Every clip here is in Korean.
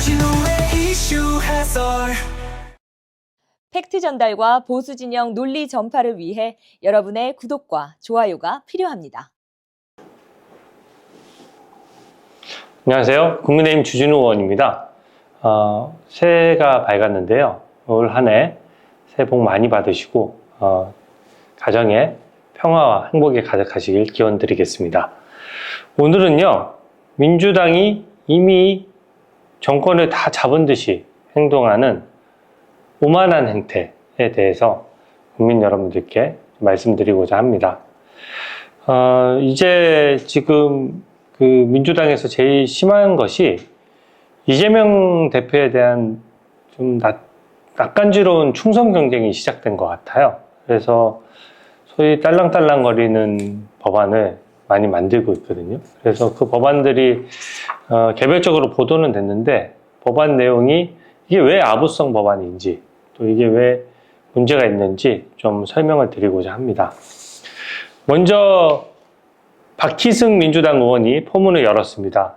주진우의 이슈 해설. 팩트 전달과 보수 진영 논리 전파를 위해 여러분의 구독과 좋아요가 필요합니다. 안녕하세요. 국민의힘 주진우 의원입니다. 새해가 밝았는데요. 올 한 해 새해 복 많이 받으시고 가정에 평화와 행복이 가득하시길 기원 드리겠습니다. 오늘은요, 민주당이 이미 정권을 다 잡은 듯이 행동하는 오만한 행태에 대해서 국민 여러분들께 말씀드리고자 합니다. 이제 지금 그 민주당에서 제일 심한 것이 이재명 대표에 대한 좀 낯간지러운 충성 경쟁이 시작된 것 같아요. 그래서 소위 딸랑딸랑거리는 법안을 많이 만들고 있거든요. 그래서 그 법안들이 개별적으로 보도는 됐는데 법안 내용이 이게 왜 아부성 법안인지 또 이게 왜 문제가 있는지 좀 설명을 드리고자 합니다. 먼저 박희승 민주당 의원이 포문을 열었습니다.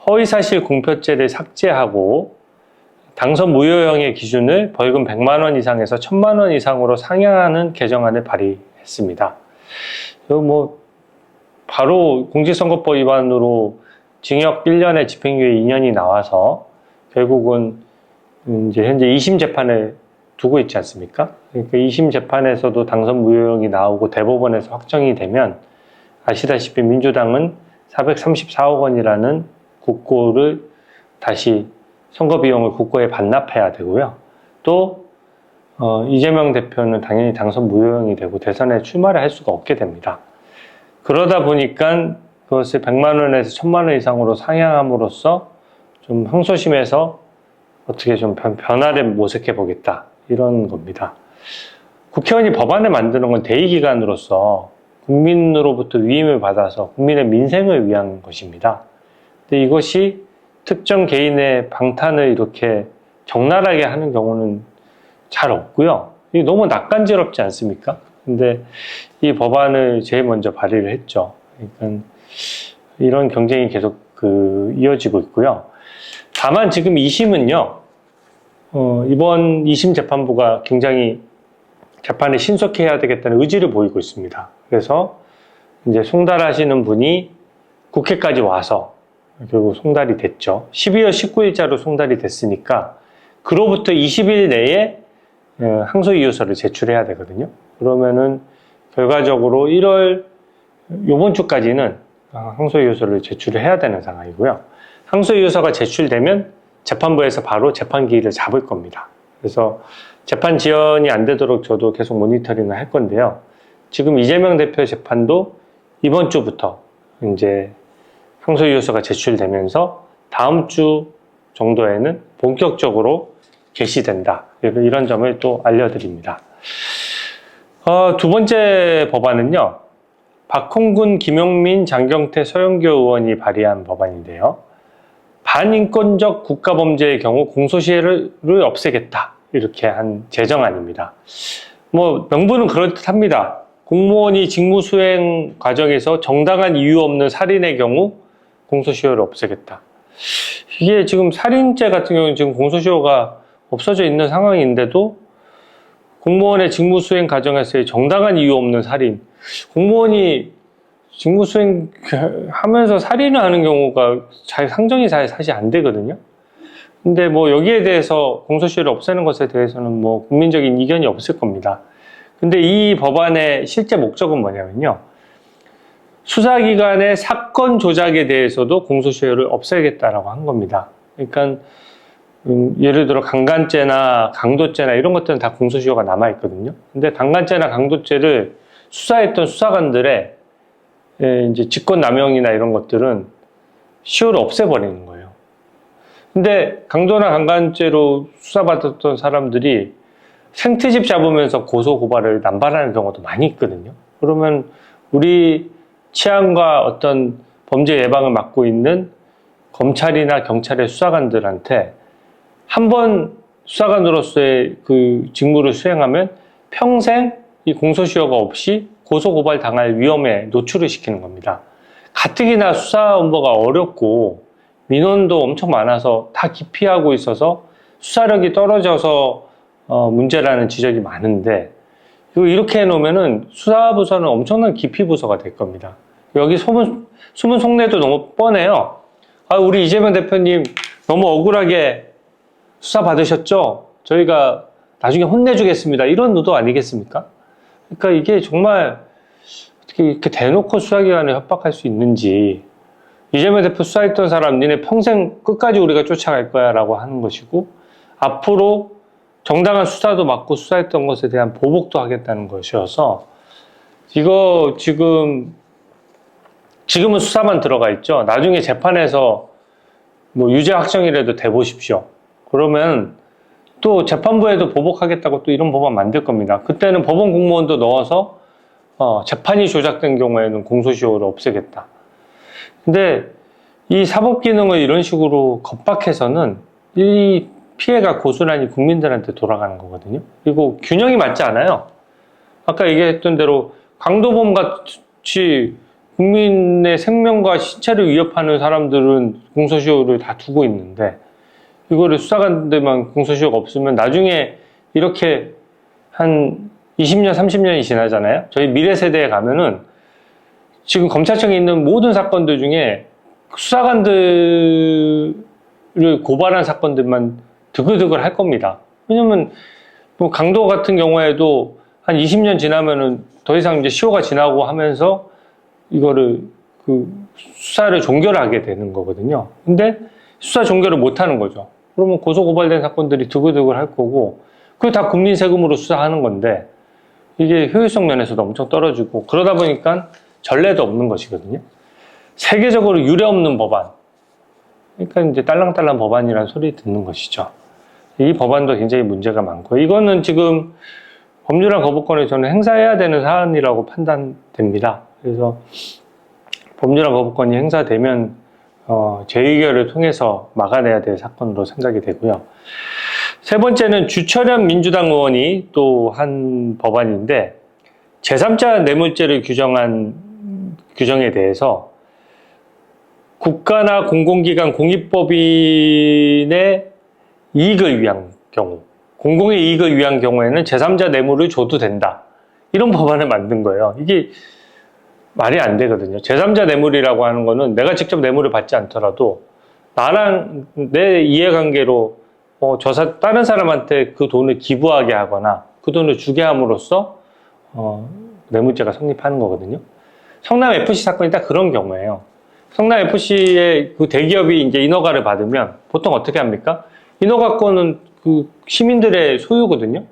허위사실 공표죄를 삭제하고 당선 무효형의 기준을 벌금 100만 원 이상에서 1000만 원 이상으로 상향하는 개정안을 발의했습니다. 바로 공직선거법 위반으로 징역 1년에 집행유예 2년이 나와서 결국은 이제 현재 2심 재판을 두고 있지 않습니까? 그러니까 2심 재판에서도 당선 무효형이 나오고 대법원에서 확정이 되면 아시다시피 민주당은 434억 원이라는 국고를 다시 선거 비용을 국고에 반납해야 되고요. 또 이재명 대표는 당연히 당선 무효형이 되고 대선에 출마를 할 수가 없게 됩니다. 그러다 보니까 그것을 100만 원에서 1000만 원 이상으로 상향함으로써 좀 항소심에서 어떻게 좀 변화를 모색해 보겠다 이런 겁니다. 국회의원이 법안을 만드는 건 대의기관으로서 국민으로부터 위임을 받아서 국민의 민생을 위한 것입니다. 근데 이것이 특정 개인의 방탄을 이렇게 적나라하게 하는 경우는 잘 없고요. 이게 너무 낯간지럽지 않습니까? 근데 이 법안을 제일 먼저 발의를 했죠. 그러니까 이런 경쟁이 계속 이어지고 있고요. 다만 지금 2심은요, 이번 2심 재판부가 굉장히 재판을 신속히 해야 되겠다는 의지를 보이고 있습니다. 그래서 이제 송달하시는 분이 국회까지 와서 결국 송달이 됐죠. 12월 19일자로 송달이 됐으니까 그로부터 20일 내에 항소이유서를 제출해야 되거든요. 그러면은 결과적으로 1월 요번 주까지는 항소이유서를 제출을 해야 되는 상황이고요. 항소이유서가 제출되면 재판부에서 바로 재판 기일을 잡을 겁니다. 그래서 재판 지연이 안 되도록 저도 계속 모니터링을 할 건데요. 지금 이재명 대표 재판도 이번 주부터 이제 항소이유서가 제출되면서 다음 주 정도에는 본격적으로 개시된다. 이런 점을 또 알려드립니다. 두 번째 법안은요, 박홍근, 김용민, 장경태, 서영교 의원이 발의한 법안인데요. 반인권적 국가범죄의 경우 공소시효를 없애겠다. 이렇게 한 제정안입니다. 명분은 그럴듯합니다. 공무원이 직무수행 과정에서 정당한 이유 없는 살인의 경우 공소시효를 없애겠다. 이게 지금 살인죄 같은 경우는 지금 공소시효가 없어져 있는 상황인데도 공무원의 직무수행 과정에서의 정당한 이유 없는 살인, 공무원이 직무수행 하면서 살인을 하는 경우가 상정이 잘 사실 안 되거든요. 근데 여기에 대해서 공소시효를 없애는 것에 대해서는 국민적인 이견이 없을 겁니다. 근데 이 법안의 실제 목적은 뭐냐면요, 수사기관의 사건 조작에 대해서도 공소시효를 없애겠다라고 한 겁니다. 그러니까 예를 들어 강간죄나 강도죄나 이런 것들은 다 공소시효가 남아있거든요. 근데 강간죄나 강도죄를 수사했던 수사관들의 이제 직권남용이나 이런 것들은 시효를 없애버리는 거예요. 근데 강도나 강간죄로 수사받았던 사람들이 생트집 잡으면서 고소고발을 남발하는 경우도 많이 있거든요. 그러면 우리 치안과 어떤 범죄 예방을 맡고 있는 검찰이나 경찰의 수사관들한테 한번 수사관으로서의 그 직무를 수행하면 평생 이 공소시효가 없이 고소고발 당할 위험에 노출을 시키는 겁니다. 가뜩이나 수사 업무가 어렵고 민원도 엄청 많아서 다 기피하고 있어서 수사력이 떨어져서 문제라는 지적이 많은데, 이렇게 해놓으면은 수사부서는 엄청난 기피부서가 될 겁니다. 여기 숨은 속내도 너무 뻔해요. 우리 이재명 대표님 너무 억울하게 수사 받으셨죠? 저희가 나중에 혼내주겠습니다. 이런 의도 아니겠습니까? 그러니까 이게 정말 어떻게 이렇게 대놓고 수사기관을 협박할 수 있는지, 이재명 대표 수사했던 사람 니네 평생 끝까지 우리가 쫓아갈 거야 라고 하는 것이고, 앞으로 정당한 수사도 맡고 수사했던 것에 대한 보복도 하겠다는 것이어서, 이거 지금은 수사만 들어가 있죠. 나중에 재판에서 뭐 유죄 확정이라도 돼보십시오. 그러면 또 재판부에도 보복하겠다고 또 이런 법안 만들 겁니다. 그때는 법원 공무원도 넣어서 재판이 조작된 경우에는 공소시효를 없애겠다. 근데 이 사법 기능을 이런 식으로 겁박해서는 이 피해가 고스란히 국민들한테 돌아가는 거거든요. 그리고 균형이 맞지 않아요. 아까 얘기했던 대로 강도범 같이 국민의 생명과 신체를 위협하는 사람들은 공소시효를 다 두고 있는데, 이거를 수사관들만 공소시효가 없으면 나중에 이렇게 한 20년, 30년이 지나잖아요. 저희 미래 세대에 가면은 지금 검찰청에 있는 모든 사건들 중에 수사관들을 고발한 사건들만 드글드글 할 겁니다. 왜냐면 뭐 강도 같은 경우에도 한 20년 지나면은 더 이상 이제 시효가 지나고 하면서 이거를 수사를 종결하게 되는 거거든요. 근데 수사 종결을 못 하는 거죠. 그러면 고소 고발된 사건들이 드글드글 할 거고, 그게 다 국민 세금으로 수사하는 건데, 이게 효율성 면에서도 엄청 떨어지고, 그러다 보니까 전례도 없는 것이거든요. 세계적으로 유례 없는 법안. 그러니까 이제 딸랑딸랑 법안이라는 소리 듣는 것이죠. 이 법안도 굉장히 문제가 많고, 이거는 지금 법률안 거부권을 저는 행사해야 되는 사안이라고 판단됩니다. 그래서 법률안 거부권이 행사되면 재의결을 통해서 막아내야 될 사건으로 생각이 되고요. 세 번째는 주철현 민주당 의원이 또 한 법안인데, 제3자 뇌물죄를 규정에 대해서 국가나 공공기관 공익법인의 이익을 위한 경우, 공공의 이익을 위한 경우에는 제3자 뇌물을 줘도 된다. 이런 법안을 만든 거예요. 이게 말이 안 되거든요. 제3자 뇌물이라고 하는 거는 내가 직접 뇌물을 받지 않더라도 나랑 내 이해관계로 다른 사람한테 그 돈을 기부하게 하거나 그 돈을 주게 함으로써 뇌물죄가 성립하는 거거든요. 성남FC 사건이 딱 그런 경우예요. 성남FC의 그 대기업이 이제 인허가를 받으면 보통 어떻게 합니까? 인허가권은 그 시민들의 소유거든요.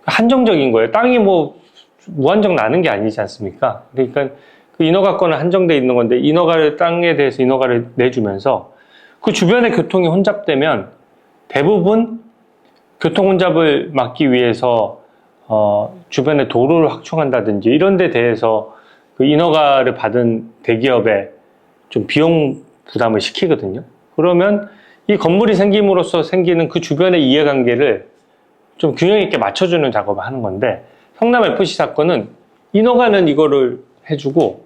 한정적인 거예요. 땅이 뭐 무한정 나는 게 아니지 않습니까? 그러니까 그 인허가권은 한정돼 있는 건데, 땅에 대해서 인허가를 내주면서 그 주변의 교통이 혼잡되면 대부분 교통 혼잡을 막기 위해서 주변에 도로를 확충한다든지 이런 데 대해서 그 인허가를 받은 대기업에 좀 비용 부담을 시키거든요. 그러면 이 건물이 생김으로써 생기는 그 주변의 이해관계를 좀 균형 있게 맞춰주는 작업을 하는 건데, 성남FC 사건은 인허가는 이거를 해주고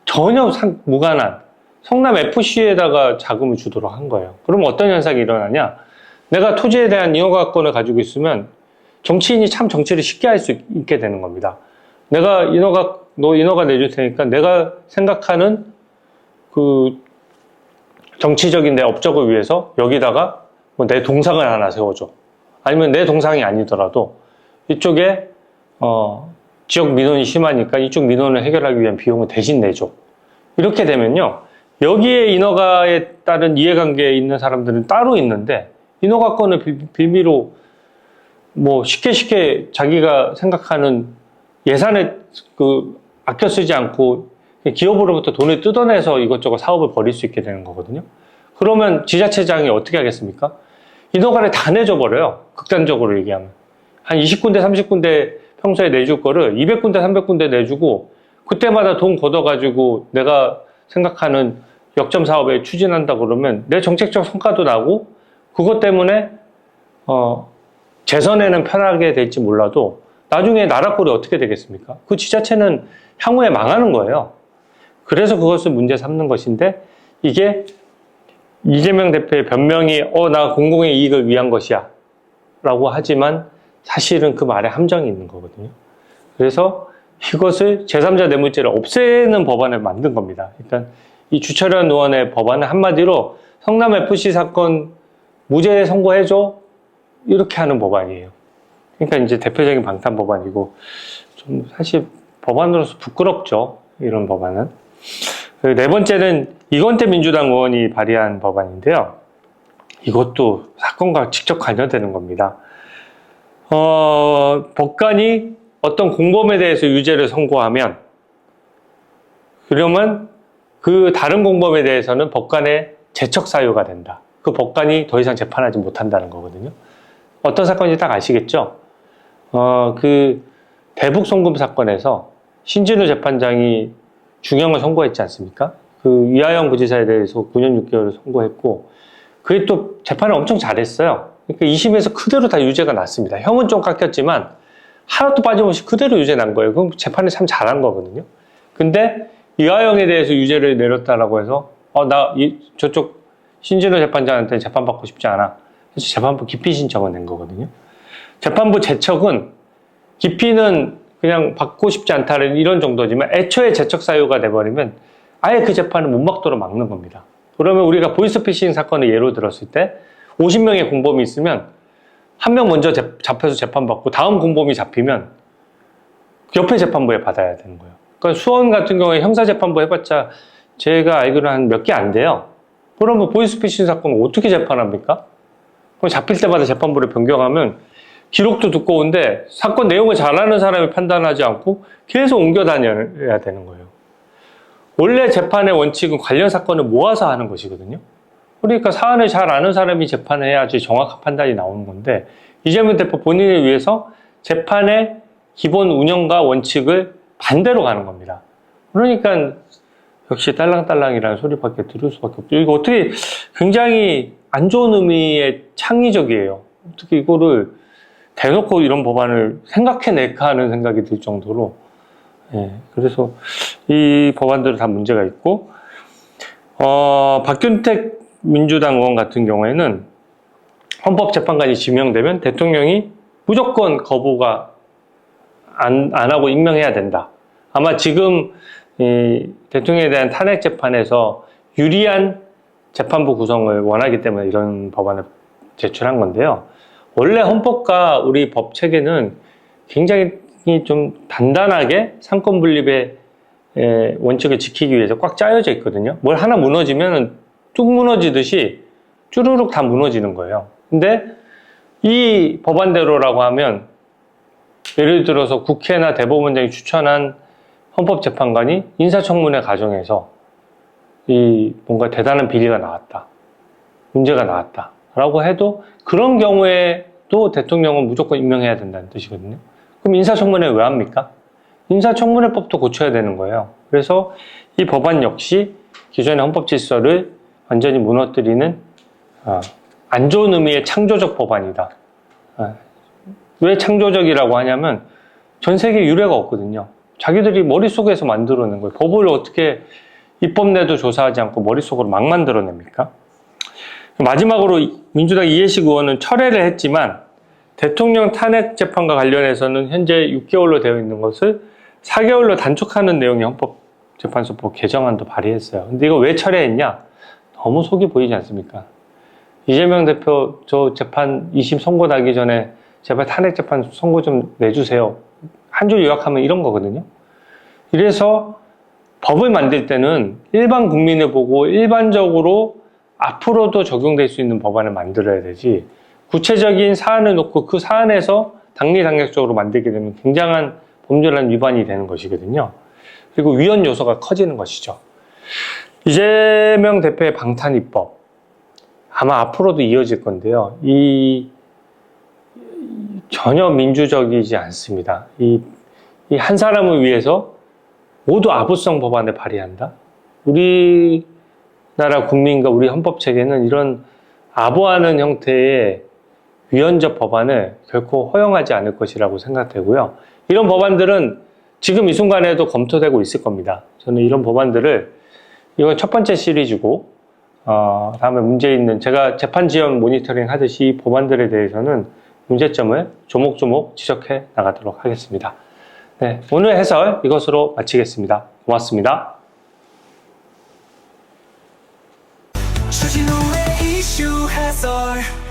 전혀 무관한 성남FC에다가 자금을 주도록 한 거예요. 그러면 어떤 현상이 일어나냐? 내가 토지에 대한 인허가권을 가지고 있으면 정치인이 참 정치를 쉽게 할 수 있게 되는 겁니다. 너 인허가 내줄 테니까 내가 생각하는 그 정치적인 내 업적을 위해서 여기다가 뭐 내 동상을 하나 세워줘. 아니면 내 동상이 아니더라도 이쪽에 지역 민원이 심하니까 이쪽 민원을 해결하기 위한 비용을 대신 내줘. 이렇게 되면요, 여기에 인허가에 따른 이해관계에 있는 사람들은 따로 있는데, 인허가권을 빌미로 뭐 쉽게 자기가 생각하는 예산을 아껴 쓰지 않고 기업으로부터 돈을 뜯어내서 이것저것 사업을 벌일 수 있게 되는 거거든요. 그러면 지자체장이 어떻게 하겠습니까? 인허가를 다 내줘 버려요. 극단적으로 얘기하면. 한 20군데, 30군데 평소에 내줄 거를 200군데, 300군데 내주고, 그때마다 돈 걷어가지고 내가 생각하는 역점 사업에 추진한다 그러면 내 정책적 성과도 나고, 그것 때문에 재선에는 편하게 될지 몰라도 나중에 나라 꼴이 어떻게 되겠습니까? 그 지자체는 향후에 망하는 거예요. 그래서 그것을 문제 삼는 것인데, 이게 이재명 대표의 변명이 나 공공의 이익을 위한 것이야 라고 하지만 사실은 그 말에 함정이 있는 거거든요. 그래서 이것을 제3자 뇌물죄를 없애는 법안을 만든 겁니다. 그러니까 이 주철현 의원의 법안은 한마디로 성남FC 사건 무죄 선고해줘 이렇게 하는 법안이에요. 그러니까 이제 대표적인 방탄 법안이고 좀 사실 법안으로서 부끄럽죠. 이런 법안은. 네 번째는 이건태 민주당 의원이 발의한 법안인데요. 이것도 사건과 직접 관련되는 겁니다. 법관이 어떤 공범에 대해서 유죄를 선고하면 그러면 그 다른 공범에 대해서는 법관의 제척 사유가 된다. 그 법관이 더 이상 재판하지 못한다는 거거든요. 어떤 사건인지 딱 아시겠죠? 그 대북 송금 사건에서 신진우 재판장이 중형을 선고했지 않습니까? 그 이하영 부지사에 대해서 9년 6개월을 선고했고 그게 또 재판을 엄청 잘했어요. 그러니까 2심에서 그대로 다 유죄가 났습니다. 형은 좀 깎였지만 하나도 빠짐없이 그대로 유죄 난 거예요. 그럼 재판을 참 잘한 거거든요. 근데 이하영에 대해서 유죄를 내렸다라고 해서 저쪽 신진호 재판장한테 재판받고 싶지 않아. 그래서 재판부 기피 신청을 낸 거거든요. 재판부 제척은 기피는 그냥 받고 싶지 않다는 이런 정도지만 애초에 제척 사유가 돼버리면 아예 그 재판을 못 막도록 막는 겁니다. 그러면 우리가 보이스피싱 사건을 예로 들었을 때 50명의 공범이 있으면 한 명 먼저 잡혀서 재판받고 다음 공범이 잡히면 옆에 재판부에 받아야 되는 거예요. 그러니까 수원 같은 경우에 형사재판부 해봤자 제가 알기로는 한 몇 개 안 돼요. 그러면 보이스피싱 사건을 어떻게 재판합니까? 그럼 잡힐 때마다 재판부를 변경하면 기록도 두꺼운데 사건 내용을 잘 아는 사람이 판단하지 않고 계속 옮겨 다녀야 되는 거예요. 원래 재판의 원칙은 관련 사건을 모아서 하는 것이거든요. 그러니까 사안을 잘 아는 사람이 재판해야지 정확한 판단이 나오는 건데 이재명 대표 본인을 위해서 재판의 기본 운영과 원칙을 반대로 가는 겁니다. 그러니까 역시 딸랑딸랑이라는 소리밖에 들을 수밖에 없죠. 이거 어떻게 굉장히 안 좋은 의미의 창의적이에요. 어떻게 이거를 대놓고 이런 법안을 생각해낼까 하는 생각이 들 정도로 그래서 이 법안들은 다 문제가 있고 박균택 민주당 의원 같은 경우에는 헌법재판관이 지명되면 대통령이 무조건 거부가 안 하고 임명해야 된다. 아마 지금 이 대통령에 대한 탄핵 재판에서 유리한 재판부 구성을 원하기 때문에 이런 법안을 제출한 건데요. 원래 헌법과 우리 법 체계는 굉장히 좀 단단하게 상권 분립의 원칙을 지키기 위해서 꽉 짜여져 있거든요. 뭘 하나 무너지면 뚝 무너지듯이 쭈루룩 다 무너지는 거예요. 근데 이 법안대로라고 하면 예를 들어서 국회나 대법원장이 추천한 헌법재판관이 인사청문회 과정에서 이 뭔가 대단한 비리가 나왔다. 문제가 나왔다. 라고 해도 그런 경우에도 대통령은 무조건 임명해야 된다는 뜻이거든요. 그럼 인사청문회 왜 합니까? 인사청문회법도 고쳐야 되는 거예요. 그래서 이 법안 역시 기존의 헌법 질서를 완전히 무너뜨리는 안 좋은 의미의 창조적 법안이다. 왜 창조적이라고 하냐면 전 세계에 유례가 없거든요. 자기들이 머릿속에서 만들어낸 거예요. 법을 어떻게 입법내도 조사하지 않고 머릿속으로 막 만들어냅니까? 마지막으로 민주당 이해식 의원은 철회를 했지만 대통령 탄핵 재판과 관련해서는 현재 6개월로 되어 있는 것을 4개월로 단축하는 내용의 헌법재판소법 개정안도 발의했어요. 근데 이거 왜 철회했냐? 너무 속이 보이지 않습니까? 이재명 대표 저 재판 2심 선고 나기 전에 제발 탄핵 재판 선고 좀 내주세요. 한 줄 요약하면 이런 거거든요. 이래서 법을 만들 때는 일반 국민을 보고 일반적으로 앞으로도 적용될 수 있는 법안을 만들어야 되지 구체적인 사안을 놓고 그 사안에서 당리당략적으로 만들게 되면 굉장한 법률안 위반이 되는 것이거든요. 그리고 위헌 요소가 커지는 것이죠. 이재명 대표의 방탄 입법 아마 앞으로도 이어질 건데요. 이 전혀 민주적이지 않습니다. 이 한 사람을 위해서 모두 아부성 법안을 발의한다? 우리나라 국민과 우리 헌법 체계는 이런 아부하는 형태의 위헌적 법안을 결코 허용하지 않을 것이라고 생각되고요. 이런 법안들은 지금 이 순간에도 검토되고 있을 겁니다. 저는 이런 법안들을 이건 첫 번째 시리즈고 다음에 문제 있는 제가 재판 지연 모니터링 하듯이 법안들에 대해서는 문제점을 조목조목 지적해 나가도록 하겠습니다. 네, 오늘 해설 이것으로 마치겠습니다. 고맙습니다. 주진우의 이슈 해설